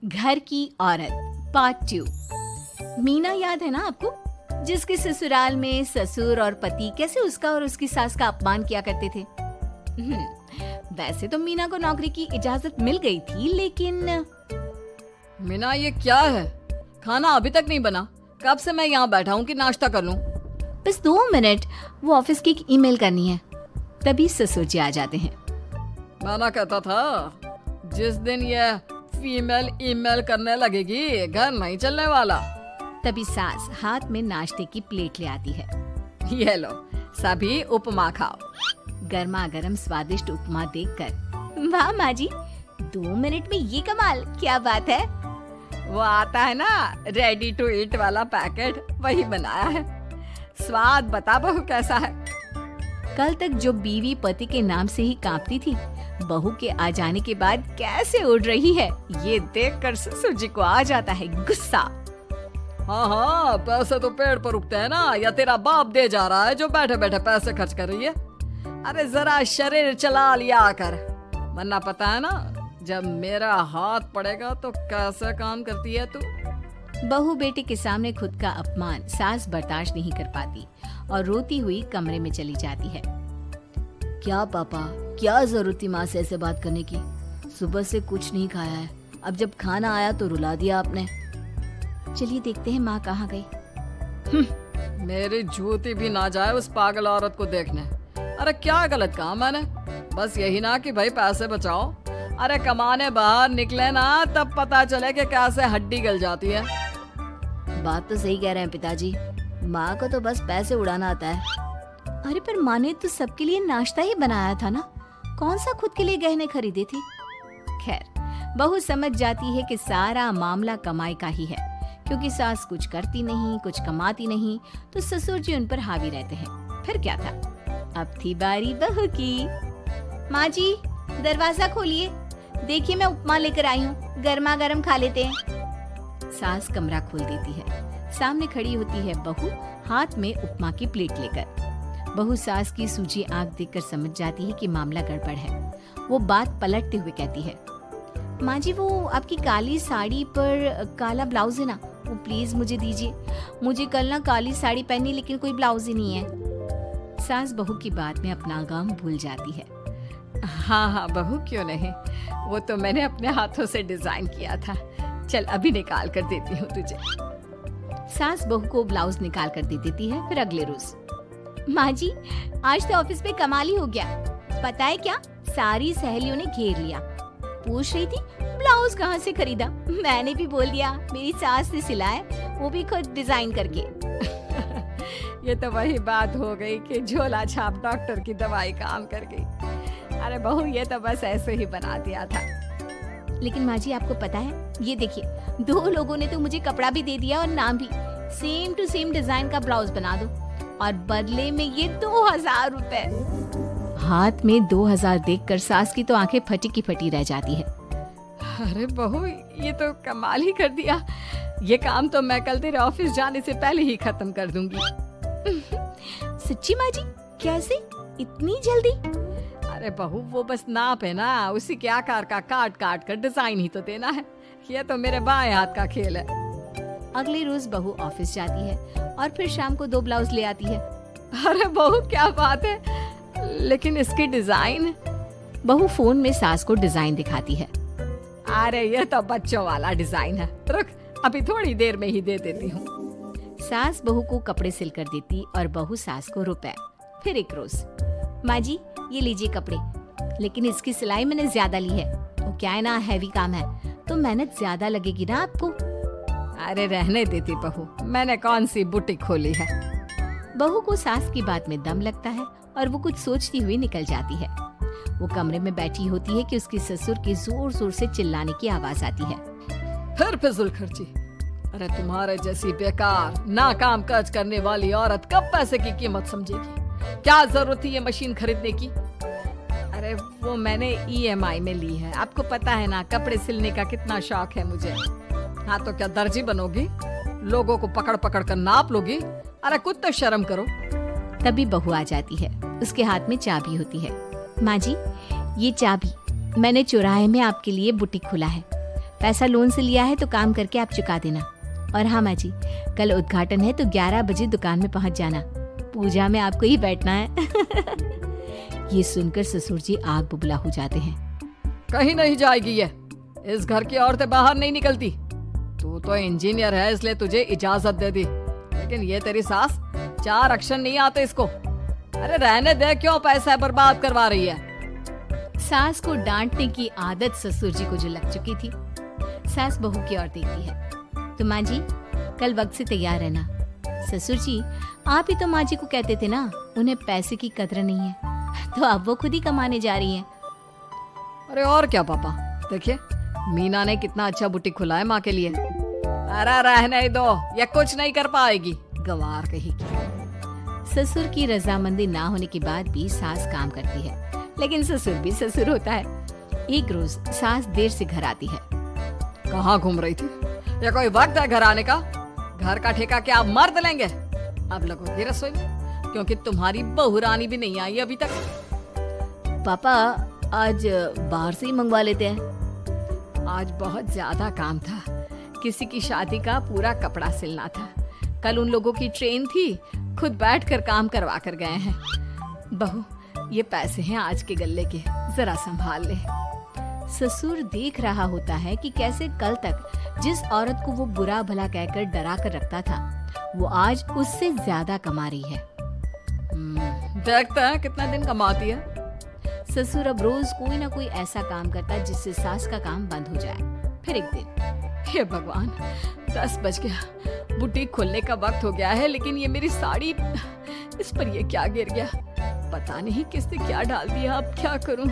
घर की औरत पार्ट 2। मीना याद है ना आपको, जिसके ससुराल में ससुर और पति कैसे उसका और उसकी सास का अपमान किया करते थे। वैसे तो मीना को नौकरी की इजाजत मिल गई थी, लेकिन मीना ये क्या है? खाना अभी तक नहीं बना। कब से मैं यहाँ बैठा हूँ कि नाश्ता कर लूँ। बस 2 मिनट, वो ऑफिस की एक ईमेल करनी है। तभी ससुर जी आ जाते हैं। मैंने कहता था जिस दिन ये फीमेल ईमेल करने लगेगी घर नहीं चलने वाला। तभी सास हाथ में नाश्ते की प्लेट ले आती है। ये लो सभी उपमा खाओ। गर्मा गर्म स्वादिष्ट उपमा देखकर वाह माँ जी, 2 मिनट में ये कमाल, क्या बात है। वो आता है ना रेडी टू ईट वाला पैकेट, वही बनाया है। स्वाद बता बहू कैसा है। कल तक जो बीवी पति के नाम से ही कांपती थी, बहू के आ जाने के बाद कैसे उड़ रही है, ये देखकर ससुर जी को आ जाता है गुस्सा। हाँ, पैसे तो पेड़ पर उगते हैं ना, या तेरा बाप दे जा रहा है जो बैठे बैठे पैसे खर्च कर रही है। अरे जरा शरीर चला लिया कर, वरना पता है ना जब मेरा हाथ पड़ेगा तो कैसे काम करती है तू। बहू बेटे के सामने खुद का अपमान सास बर्दाश्त नहीं कर पाती और रोती हुई कमरे में चली जाती है। क्या पापा, क्या जरूरत थी माँ से ऐसे बात करने की? सुबह से कुछ नहीं खाया है, अब जब खाना आया तो रुला दिया आपने। चलिए देखते हैं माँ कहाँ गई। मेरी जूती भी ना जाए उस पागल औरत को देखने। अरे क्या गलत कहा मैंने? बस यही ना कि भाई पैसे बचाओ। अरे कमाने बाहर निकले ना तब पता चले कि कैसे हड्डी गल जाती है। बात तो सही कह रहे हैं पिताजी, माँ को तो बस पैसे उड़ाना आता है। अरे पर माँ ने तो सबके लिए नाश्ता ही बनाया था ना, कौन सा खुद के लिए गहने खरीदे थे। खैर, बहू समझ जाती है कि सारा मामला कमाई का ही है, क्योंकि सास कुछ करती नहीं, कुछ कमाती नहीं, तो ससुर जी उन पर हावी रहते हैं। फिर क्या था, अब थी बारी बहू की। माँ जी दरवाजा खोलिए, देखिए मैं उपमा लेकर आई हूँ, गर्मा गर्म खा लेते हैं। सास कमरा खोल देती है। सामने खड़ी होती है बहू, हाथ में उपमा की प्लेट लेकर। बहू सास की सूजी आंख देखकर समझ जाती है कि मामला गड़बड़ है। वो बात पलटते हुए कहती है, माँ जी वो आपकी काली साड़ी पर काला ब्लाउज है ना, वो प्लीज मुझे दीजिए। मुझे कल ना काली साड़ी पहनी, लेकिन कोई ब्लाउज ही नहीं है। सास बहू की बात में अपना गम भूल जाती है। हाँ बहू क्यों नहीं, वो तो मैंने अपने हाथों से डिजाइन किया था। चल अभी निकाल कर देती हूँ तुझे। सास बहू को ब्लाउज निकाल कर दे देती है। फिर अगले रोज, माँ जी आज तो ऑफिस में कमाल ही हो गया। पता है क्या, सारी सहेलियों ने घेर लिया, पूछ रही थी ब्लाउज कहाँ से खरीदा। मैंने भी बोल दिया मेरी सास ने सिलाया, वो भी खुद डिजाइन करके। ये तो वही बात हो गई कि झोला छाप डॉक्टर की दवाई काम कर गई। अरे बहू ये तो बस ऐसे ही बना दिया था। लेकिन माँ जी आपको पता है, ये देखिए 2 लोगों ने तो मुझे कपड़ा भी दे दिया और नाम भी, सेम टू सेम डिजाइन का ब्लाउज बना दो, और बदले में ये 2000 रुपए। हाथ में 2000 देखकर सास की तो आंखें फटी की फटी रह जाती है। अरे बहू ये तो कमाल ही कर दिया, ये काम तो मैं कल तेरे ऑफिस जाने से पहले ही खत्म कर दूंगी। सच्ची माँ जी, कैसे इतनी जल्दी? अरे बहू वो बस नाप है ना, उसी के आकार का काट काट कर डिजाइन ही तो देना है। ये तो मेरे बाएं हाथ का खेल है। अगले रोज बहू ऑफिस जाती है और फिर शाम को 2 ब्लाउज ले आती है। अरे बहू क्या बात है, लेकिन इसकी डिजाइन। बहू फोन में सास को डिजाइन दिखाती है। अरे ये तो बच्चों वाला डिजाइन है, रुक अभी थोड़ी देर में ही दे देती हूँ। सास बहू को कपड़े सिलकर देती और बहू सास को रुपए। फिर एक रोज, माँ जी ये लीजिए कपड़े, लेकिन इसकी सिलाई मैंने ज्यादा ली है। वो क्या है ना, हैवी काम है तो मेहनत ज्यादा लगेगी ना आपको। अरे रहने देती बहू, मैंने कौन सी बुटीक खोली है। बहू को सास की बात में दम लगता है और वो कुछ सोचती हुई निकल जाती है। वो कमरे में बैठी होती है कि उसके ससुर की जोर जोर से चिल्लाने की आवाज आती है। फिर फिजूल खर्ची। अरे तुम्हारे जैसी बेकार नाकाम काज करने वाली औरत कब पैसे की कीमत समझेगी। क्या जरूरत थी ये मशीन खरीदने की? अरे वो मैंने EMI में ली है, आपको पता है ना कपड़े सिलने का कितना शौक है मुझे। हाँ तो क्या दर्जी बनोगी, लोगों को पकड़ पकड़ कर नाप लोगी? अरे कुछ तो शर्म करो। तभी बहू आ जाती है, उसके हाथ में चाबी होती है। माँ जी ये चाबी मैंने चौराहे में आपके लिए बुटीक खोला है, पैसा लोन से लिया है तो काम करके आप चुका देना। और हाँ माँ जी, कल उद्घाटन है तो 11 बजे दुकान में पहुंच जाना। पूजा में आपको ही बैठना है। ये सुनकर ससुर जी आग बुबला हो जाते हैं। कहीं नहीं जाएगी ये। इस घर की औरतें बाहर नहीं निकलती। तू तो इंजीनियर है इसलिए तुझे इजाजत दे दी, लेकिन ये तेरी सास 4 अक्षर नहीं आते इसको। अरे रहने दे, क्यों पैसा बर्बाद करवा रही है। सास को डांटने की आदत ससुर जी को जो लग चुकी थी, सास बहू की ओर देखती है। तो माँ जी कल वक्त से तैयार रहना। ससुर जी आप ही तो माँ जी को कहते थे ना उन्हें पैसे की कदर नहीं है, तो अब वो खुद ही कमाने जा रही हैं। अरे और क्या पापा, देखिए मीना ने कितना अच्छा बुटीक खुला है माँ के लिए। अरे रहने दो, ये कुछ नहीं कर पाएगी, गवार कही की। ससुर की रजामंदी ना होने के बाद भी सास काम करती है, लेकिन ससुर भी ससुर होता है। एक रोज सास देर से घर आती है। कहाँ घूम रही थी? ये कोई वक्त है घर आने का? घर का ठेका क्या आप मर्द लेंगे? अब लगोगी रसोई में, क्योंकि तुम्हारी बहू रानी भी नहीं आई अभी तक। पापा आज बाहर से ही मंगवा लेते हैं। आज बहुत ज्यादा काम था, किसी की शादी का पूरा कपड़ा सिलना था। कल उन लोगों की ट्रेन थी, खुद बैठकर काम करवा कर गए हैं। बहू ये पैसे हैं आज के गल्ले के, जरा संभाल ले। ससुर देख रहा होता है कि कैसे कल तक जिस औरत को वो बुरा भला कहकर डरा कर रखता था, वो आज उससे ज्यादा कमा रही है। देखते हैं कितना दिन कमाती है। ससुर अब रोज कोई ना कोई ऐसा काम करता है जिससे सास का काम बंद हो जाए। फिर एक दिन, हे भगवान 10 बज गया, बुटीक खोलने का वक्त हो गया है, लेकिन ये मेरी साड़ी, इस पर ये क्या गिर गया, पता नहीं किसने क्या डाल दिया, अब क्या करूं।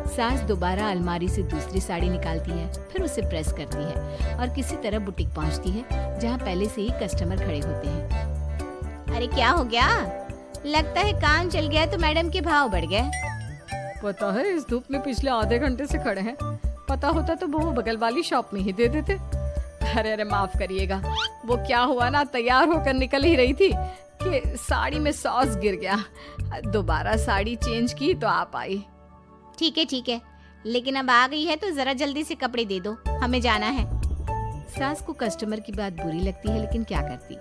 सास दोबारा अलमारी से दूसरी साड़ी निकालती है, फिर उसे प्रेस करती है और किसी तरह बुटीक पहुंचती है जहां पहले से ही कस्टमर खड़े होते हैं। अरे क्या हो गया? लगता है काम चल गया तो मैडम के भाव बढ़ गए। पता है इस धूप में पिछले आधे घंटे से खड़े हैं, पता होता तो वो बगल वाली शॉप में ही दे देते। अरे अरे माफ करिएगा, वो क्या हुआ ना, तैयार होकर निकल ही रही थी कि साड़ी में सॉस गिर गया। दोबारा साड़ी चेंज की तो आप आई। ठीक है, लेकिन अब आ गई है तो जरा जल्दी से कपड़े दे दो, हमें जाना है। सास को कस्टमर की बात बुरी लगती है, लेकिन क्या करती,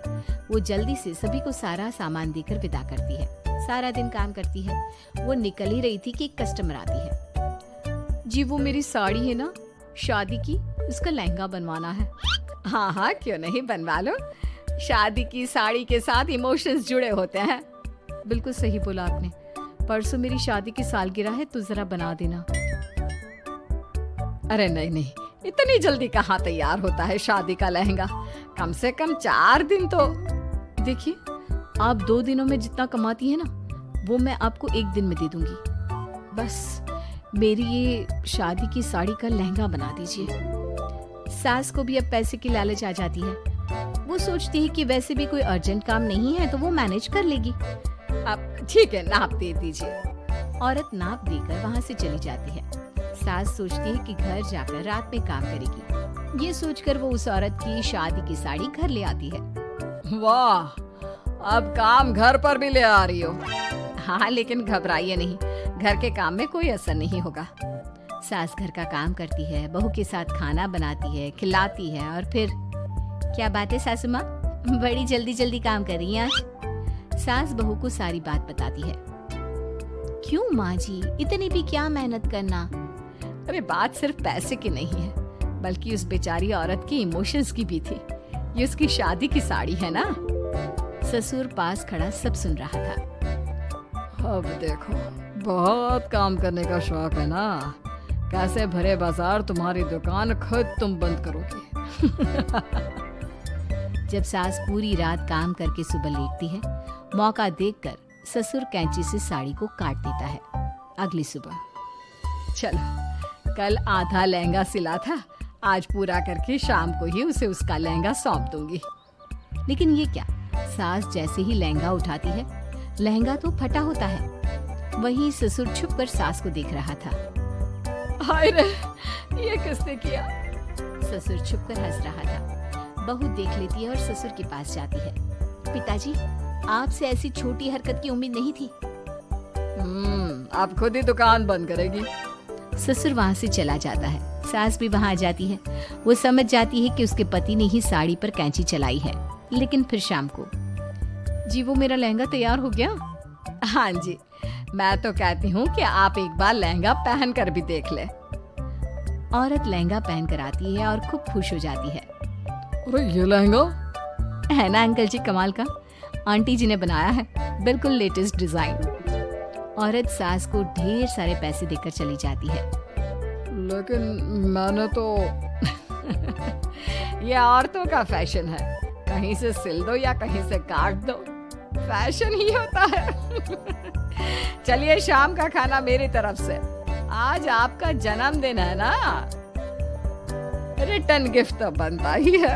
वो जल्दी से सभी को सारा सामान देकर विदा करती है। सारा दिन काम करती है। वो निकल ही रही थी कि एक कस्टमर आती है। जी वो मेरी साड़ी है ना शादी की, उसका लहंगा बनवाना है। हाँ हाँ क्यों नहीं, बनवा लो। शादी की साड़ी के साथ इमोशंस जुड़े होते हैं। बिल्कुल सही बोला आपने। परसों मेरी शादी की सालगिरह है, तो जरा बना देना। अरे नहीं, इतनी जल्दी कहाँ तैयार होता है शादी का लहंगा, कम से कम 4 दिन तो। देखिए आप 2 दिनों में जितना कमाती है ना, वो मैं आपको 1 दिन में दे दूंगी। बस मेरी ये शादी की साड़ी का लहंगा बना दीजिए। सास को भी अब पैसे की लालच आ जाती है। वो सोचती है कि वैसे भी कोई अर्जेंट काम नहीं है तो वो मैनेज कर लेगी। अब ठीक है, नाप दे दीजिए। औरत नाप देकर वहाँ से चली जाती है। सास सोचती है कि घर जाकर रात में काम करेगी। ये सोचकर वो उस औरत की शादी की साड़ी घर ले आती है। वाह, अब काम घर पर भी ले आ रही हो। हाँ लेकिन घबराइए नहीं, घर के काम में कोई असर नहीं होगा। सास घर का काम करती है, बहू के साथ खाना बनाती है, खिलाती है, और फिर क्या बात है सासू माँ, बड़ी जल्दी जल्दी काम कर रही हैं आज। सास बहू को सारी बात बताती है। क्यों माँ जी, इतनी भी क्या मेहनत करना। अरे बात सिर्फ पैसे की नहीं है, बल्कि उस बेचारी औरत की इमोशंस की भी थी। ये उसकी शादी की साड़ी है ना। ससुर पास खड़ा सब सुन रहा था। अब देखो, बहुत काम करने का शौक है ना, कैसे भरे बाजार तुम्हारी दुकान खुद तुम बंद करोगे। जब सास पूरी रात काम करके सुबह लेटती है, मौका देखकर ससुर कैंची से साड़ी को काट देता है। अगली सुबह, चलो कल आधा लहंगा सिला था, आज पूरा करके शाम को ही उसे उसका लहंगा सौंप दूंगी। लेकिन ये क्या, सास जैसे ही लहंगा उठाती है, लहंगा तो फटा होता है। वहीं ससुर छुप कर सास को देख रहा था। हाय रे, ये किसने किया? ससुर छुप कर हंस रहा था। बहू देख लेती है और ससुर के पास जाती है। पिताजी, आपसे ऐसी छोटी हरकत की उम्मीद नहीं थी। आप खुद ही दुकान बंद करेगी। ससुर वहाँ से चला जाता है। सास भी वहाँ आ जाती है। वो समझ जाती है कि उसके पति ने ही साड़ी पर कैंची चलाई है। लेकिन फिर शाम को, जी वो मेरा लहंगा तैयार हो गया? हाँ जी, मैं तो कहती हूँ कि आप एक बार लहंगा पहन कर भी देख ले। औरत लहंगा पहन कर आती है और खूब खुश हो जाती है। अरे ये लहंगा है ना अंकल जी कमाल का, आंटी जी ने बनाया है, बिल्कुल लेटेस्ट डिजाइन। औरत सास को ढेर सारे पैसे देकर चली जाती है। लेकिन मैंने तो ये औरतों का फैशन है, कहीं से सिल दो या कहीं से काट दो, फैशन ही होता है। चलिए शाम का खाना मेरी तरफ से, आज आपका जन्मदिन है ना, रिटर्न गिफ्ट तो बनता ही है।